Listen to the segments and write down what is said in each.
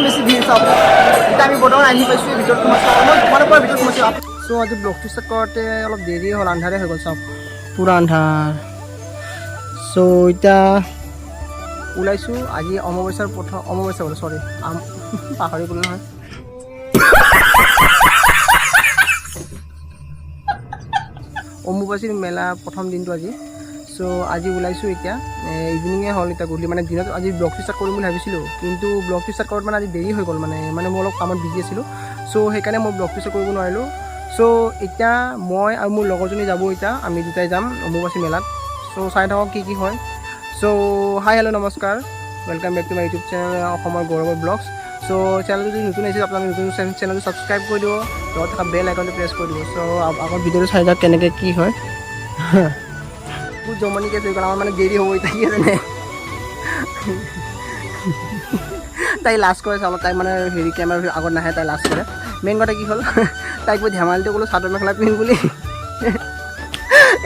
বেছি ভিৰ চাওক এতিয়া আমি বৰ্তমান আহি পাইছোঁ ভিতৰত সোমাইছোঁ অলপ মানে পৰা ভিতৰত সোমাইছোঁ চ' আজি ব্লগটো ষ্টাৰ্ট কৰোঁতে অলপ দেৰি হ'ল আন্ধাৰে হৈ গ'ল চাওক পূৰা আন্ধাৰ চ' এতিয়া ওলাইছোঁ আজি অমাৱস্যাৰ প্ৰথম অমাৱস্যা হ'ল চৰি পাহৰি গ'লো নহয় অম্বুবাচীৰ মেলা প্ৰথম দিনটো আজি চ' আজি ওলাইছোঁ এতিয়া ইভিনিঙে হ'ল এতিয়া গধূলি মানে দিনত আজি ব্লগটো ষ্টাৰ্ট কৰিম বুলি ভাবিছিলোঁ কিন্তু ব্লগটো ষ্টাৰ্ট কৰাত মানে আজি দেৰি হৈ গ'ল মানে মই অলপ কামত বিজি আছিলোঁ চ' সেইকাৰণে মই ব্লগটো ষ্টাৰ্ট কৰিব নোৱাৰিলোঁ চ' এতিয়া মই আৰু মোৰ লগৰজনী যাব এতিয়া আমি দুটাই যাম অম্বুবাচী মেলাত চ' চাই থাকক কি হয় চ' হাই হেল্ল' নমস্কাৰ welcome back to my YouTube channel অসমৰ গৌৰৱৰ ব্লগছ চ' চেনেলটো যদি নতুন আহিছে আপোনালোকে নতুন চেনেলটো ছাবস্ক্ৰাইব কৰি দিব লগত থকা বেল আইকনটো প্ৰেছ কৰি দিব চ' আগৰ ভিডিঅ'টো চাই যাওক কেনেকৈ কি হয় বহুত জমনি কেছ হৈ গ'ল আমাৰ মানে দেৰি হ'ব এতিয়া কি আছে তাই লাজ কৰে চাব তাই মানে হেৰি কেমেৰাৰ আগত নাহে তাই লাজ কৰে মেইন কথা কি হ'ল তাইক মই ধেমালিতে ক'লোঁ চাদৰ মেখেলা পিন্ধ বুলি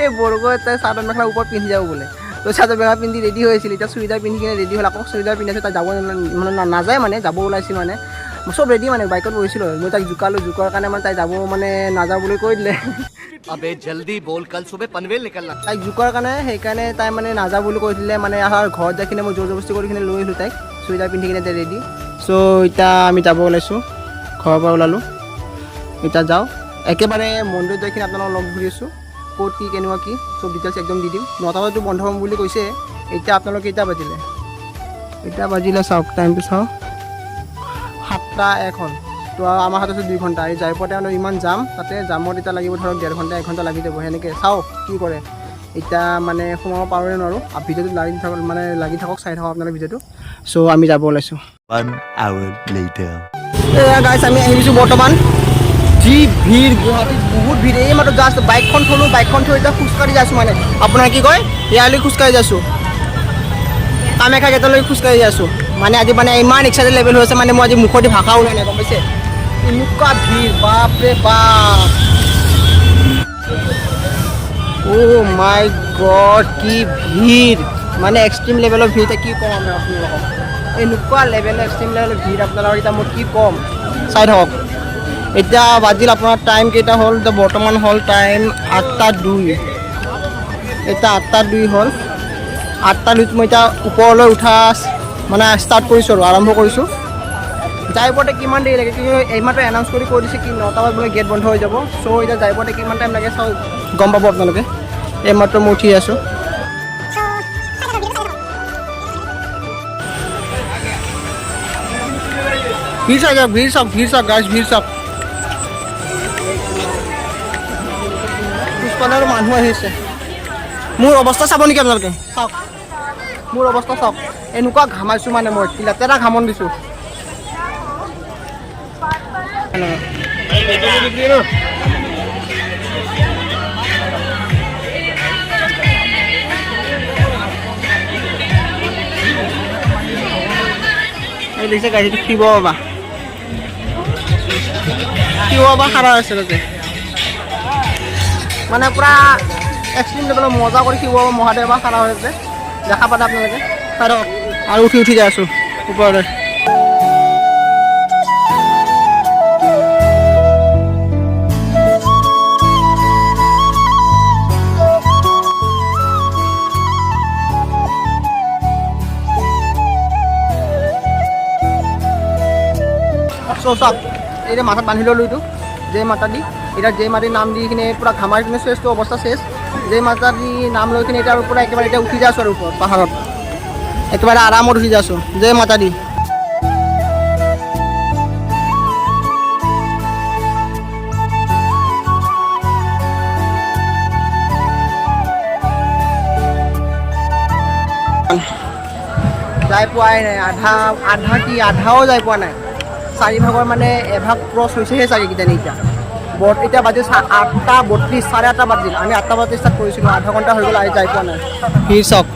এই বৰগৈ তাই চাদৰ মেখেলা ওপৰত পিন্ধি যাব বোলে তো চাদৰ মেখেলা পিন্ধি ৰেডি হৈ আছিল এতিয়া চুৰিদাৰ পিন্ধি কিনে ৰেডি হ'ল আকৌ চুৰিদাৰ পিন্ধি আছে তাই যাব মানে নাযায় মানে যাব ওলাইছিল মানে চব ৰেডি মানে বাইকত বহিছিলোঁ মই তাইক জোকালোঁ জোকাৰ কাৰণে মানে তাই যাব মানে নাযাওঁ বুলি কৈ দিলে अबे जल्दी बोल कल सुबह पनवेल निकलना তাইক জোকাৰ কাৰণে সেইকাৰণে তাই মানে নাযাওঁ বুলি কৈ দিলে মানে আৰু ঘৰত যাই কিনে মই জোৰ জবস্তি কৰি কিনে লৈ আহিলোঁ তাইক চুৰিদাৰ পিন্ধি কিনে তাই ৰেডি চ' এতিয়া আমি যাব ওলাইছোঁ ঘৰৰ পৰা ওলালোঁ এতিয়া যাওঁ একেবাৰে মন্দিৰত যাই কিনে আপোনালোকক লগ ধৰি আছোঁ ক'ত কি কেনেকুৱা কি চব ডিটেইলছ একদম দি দিম 9টা বজাতো বন্ধ হ'ম বুলি কৈছে এতিয়া আপোনালোকে কেইটা বাজিলে চাওক টাইমটো চাওক 7:01 হ'ল তো আমাৰ হাতত আছে 2 ঘণ্টা এই যাই পোৱাতে ইমান যাম তাতে জামত এতিয়া লাগিব ধৰক 1.5 ঘণ্টা 1 ঘণ্টা লাগি যাব সেনেকৈ চাওক কি কৰে এতিয়া মানে সোমাব পাৰোঁ নোৱাৰোঁ ভিডিঅ'টো লাগি থাকক চাই থাকক আপোনালোকে ভিডিঅ'টো চ' আমি যাব ওলাইছোঁ 1 hour later গাইছ আমি আহিছোঁ বৰ্তমান যি ভিৰ গুৱাহাটীত বহুত ভিৰ এই মাত্ৰ জাষ্ট বাইকখন থ'লোঁ বাইকখন থৈ এতিয়া খোজকাঢ়ি যাইছোঁ মানে আপোনাৰ কি কয় ইয়ালৈ খোজকাঢ়ি যাইছোঁ কামাখ্যা গেটলৈ খোজকাঢ়ি যাইছোঁ মানে আজি মানে ইমান এক্সাইটেড লেভেল হৈছে মানে মই আজি মুখতে ভাষা ওলাই নাই গম পাইছে এনেকুৱা ভিৰ বাপৰে বাপ অ' মাই গড কি ভিৰ মানে এক্সট্ৰিম লেভেলৰ ভিৰ এতিয়া কি ক'ম আমি আপোনালোকক এনেকুৱা লেভেলৰ এক্সট্ৰিম লেভেলৰ ভিৰ আপোনালোকৰ এতিয়া মই কি ক'ম চাই থাকক এতিয়া বাজিল আপোনাৰ টাইম কেইটা হ'ল এতিয়া বৰ্তমান হ'ল টাইম 8:02 এতিয়া 8:02 হ'ল 8:02 মই এতিয়া ওপৰলৈ উঠা মানে ষ্টাৰ্ট কৰিছোঁ আৰু আৰম্ভ কৰিছোঁ যাই পোৱাতে কিমান দেৰি লাগে কিন্তু এইমাত্ৰ এনাউন্স কৰি কৈ দিছে কি 9টা বজাত বোলে গেট বন্ধ হৈ যাব চ' এতিয়া যাই পোৱাতে কিমান টাইম লাগে চাওঁ গম পাব আপোনালোকে এইমাত্ৰ মই উঠি আছোঁ ভিৰ চাওক গাইজ ভিৰ চাওক পিছফালে আৰু মানুহ আহিছে মোৰ অৱস্থা চাব নেকি আপোনালোকে চাওক মোৰ অৱস্থা চাওক এনেকুৱা ঘামাইছোঁ মানে মই লেতেৰা ঘামন দিছোঁ এই দেখিছে গাড়ীটো শিৱ বাবা খাৰা হৈছে তাতে মানে পূৰা এক্সট্ৰিম লেভেলৰ মজা কৰি শিৱ বাবা মহাদেৱ বা খাৰা হৈ আছে দেখা পালে আপোনালোকে আৰু উঠি যাই আছোঁ ওপৰলৈ চাওক এতিয়া মাথাত বান্ধি ল'লোঁ এইটো জয় মাতা দি এতিয়া জয় মাতাৰ নাম দি কিনে পূৰা ঘামাই কিনে চেষ্টো অৱস্থা চেছ জয় মাতা দি নাম লৈ কিনে এতিয়া আৰু পূৰা একেবাৰে এতিয়া উঠি যাইছোঁ আৰু ওপৰত পাহাৰত একেবাৰে আৰামত উঠি যাইছোঁ জয় মাতা দি যাই পোৱাই নাই আধাও যাই পোৱা নাই 4 ভাগৰ মানে এভাগ ক্ৰছ হৈছেহে চাগে কিজানি এতিয়া বাজিল 8:32 8:30 বাজিল আমি 8টা বজাত ষ্টাৰ্ট কৰিছিলোঁ আধা ঘণ্টা হৈ গ'ল আহি যাই পোৱা নাই ভিৰ চাওক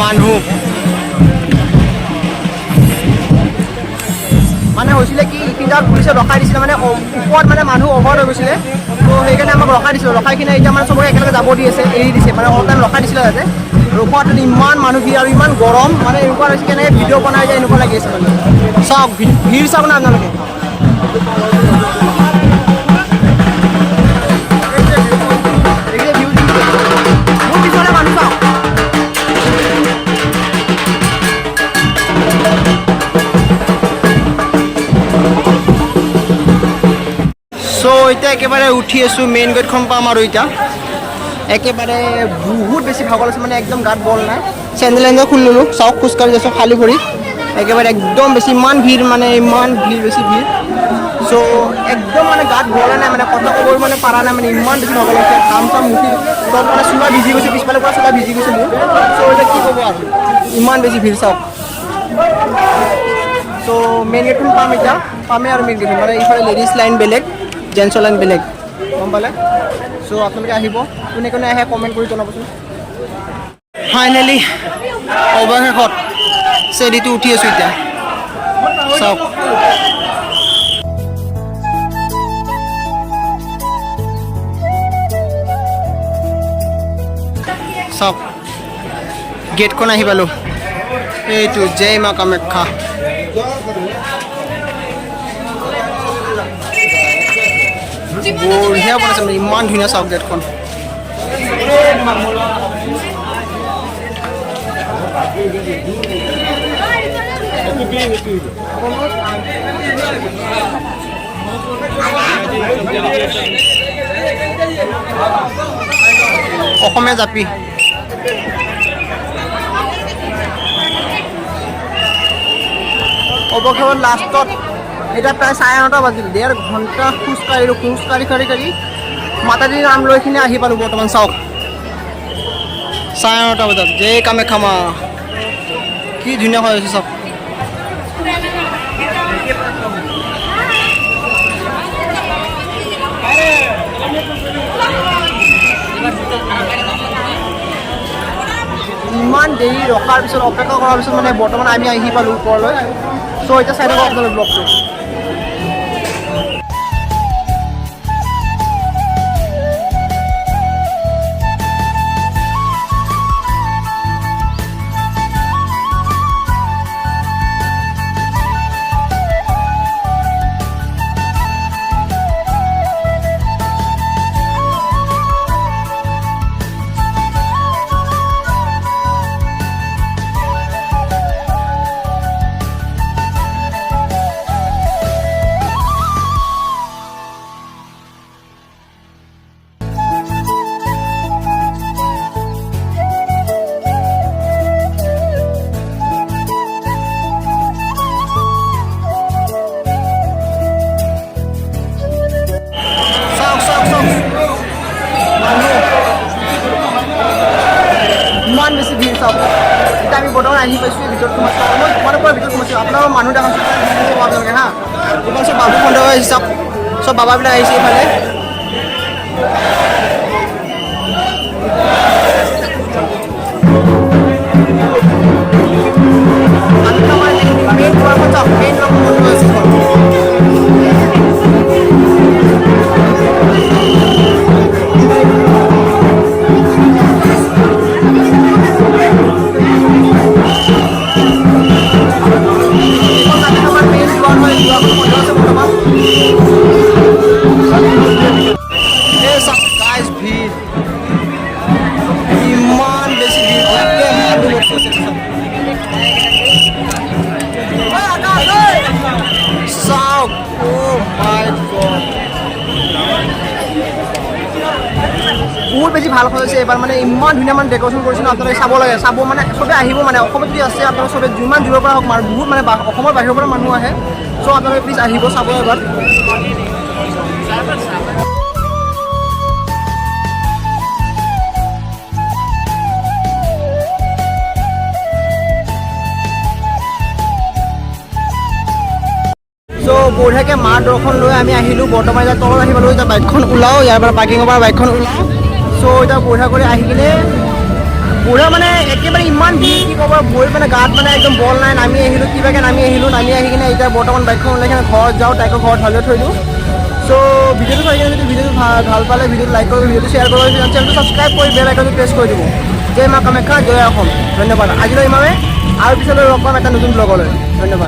মানুহ মানে হৈছিলে কি ইপিনে পুলিচে ৰখাই দিছিলে মানে ওপৰত মানে মানুহ অভাৰ হৈ গৈছিলে তো সেইকাৰণে আমাক ৰখাই দিছিলে ৰখাই কিনে এতিয়া মানে চবকে একেলগে যাব দি আছে এৰি দিছে মানে অলপ টাইম ৰখাই দিছিলে তাতে ৰখোৱাত ইমান মানুহ ভিৰ আৰু ইমান গৰম মানে এনেকুৱা হৈছে কেনেকৈ ভিডিঅ' বনাই যায় এনেকুৱা লাগি আছে মানে চাওক ভিৰ চাওক না আপোনালোকে মোৰ পিছতে মানুহ চাওক চ' এতিয়া একেবাৰে উঠি আছোঁ মেইন গেটখন পাম আৰু এতিয়া একেবাৰে বহুত বেছি ভাগৰ আছে মানে একদম গাত বল নাই চেণ্ডেল খুলি ল'লোঁ চাওক খোজকাঢ়ি আছোঁ খালী ভৰি একেবাৰে একদম বেছি ইমান ভিৰ মানে ইমান ভিৰ বেছি ভিৰ চ' একদম মানে গাত বলে নাই মানে কথা ক'ব মানে পাৰা নাই মানে ইমান বেছি ভাগৰ লাগিছে কাম চাম মুঠি চব মানে চোলা ভিজি গৈছে পিছফালৰ পৰা চোলা ভিজি গৈছে মোৰ চ' এতিয়া কি ক'ব আৰু ইমান বেছি ভিৰ চাওক চ' মেইন গেটখন পাম এতিয়া পামেই আৰু মেইন গেটখন মানে ইফালে লেডিজ লাইন বেলেগ জেন্টছৰ লাইন বেলেগ গম পালে চ' আপোনালোকে আহিব কোনে কোনে আহে কমেণ্ট কৰি জনাবচোন ফাইনেলি অৱশেষত চেৰিটো উঠি আছোঁ এতিয়া চাওক চাওক গেটখন আহি পালোঁ এইটো জয় মা কামাখ্যা বঢ়িয়া বনাইছে মানে ইমান ধুনীয়া চাওক গেটখন অসমীয়া জাপি অৱশেষত লাষ্টত এতিয়া প্ৰায় 9:30 বাজিল 1.5 ঘণ্টা খোজকাঢ়ি মাতাজীৰ নাম লৈ কিনে আহি পালোঁ বৰ্তমান চাওক 9:30 বজাত জয় কামাখ্যা মা কি ধুনীয়া হৈ আছে চাওক ইমান দেৰি ৰখাৰ পিছত অপেক্ষা কৰাৰ পিছত মানে বৰ্তমান আমি আহি পালোঁ ওপৰলৈ চ' এতিয়া চাই থাকক আপোনালোকে ব্লগটো ইমান বেছি ভিৰ চাওক এতিয়া আমি বৰ্তমান আহি পাইছোঁ ভিতৰত সোমাইছোঁ মই তোমালোকৰ ভিতৰত সোমাইছোঁ আপোনালোকৰ মানুহ দেখাইছোঁ আপোনালোকে হা এইফালে চব বাবু সন্দেহ আহিছে চাওক চব বাবাবিলাক আহিছে এইফালে মেইন দুৱাৰখন চাওক মেইন দুৱাৰখন বন্ধ হৈ আছে বহুত বেছি ভাল হৈছে এবাৰ মানে ইমান ধুনীয়া মানে ডেকৰেশ্যন কৰিছে আপোনালোকে চাব লাগে চাব মানে চবে আহিব মানে অসমত যদি আছে আপোনালোকে চবে যিমান দূৰৰ পৰা হওক বহুত মানে অসমৰ বাহিৰৰ পৰা মানুহ আহে চ' আপোনালোকে প্লিজ আহিব চাব এবাৰ চ' বঢ়িয়াকৈ মাৰ দৰ্শন লৈ আমি আহিলোঁ বৰ্তমান এতিয়া তলত আহি পালোঁ এতিয়া বাইকখন ওলাওঁ ইয়াৰ পৰা পাৰ্কিঙৰ পৰা বাইকখন ওলাওঁ চ' এতিয়া বঢ়িয়া কৰি আহি কিনে বুঢ়া মানে একেবাৰে ইমান ভিৰ কি ক'ব ভৰি মানে গাত মানে একদম বল নাই নামি আহিলোঁ কিবাকৈ নামি আহি কিনে এতিয়া বৰ্তমান বাইকখন ওলাই কিনে ঘৰত যাওঁ তাইকো ঘৰত ভালদৰে থৈ দিওঁ চ' ভিডিঅ'টো চাই কিনে যদি ভিডিঅ'টো ভাল পালে ভিডিঅ'টো লাইক কৰিব ভিডিঅ'টো শ্বেয়াৰ কৰিব চেনেলটো ছাবস্ক্ৰাইব কৰি বেল আইকনটো প্ৰেছ কৰি দিব জয় মা কামাখ্যা জয় অসম ধন্যবাদ আজিলৈ ইমানে আৰু পিছলৈ লগ পাম এটা নতুন ব্লগলৈ ধন্যবাদ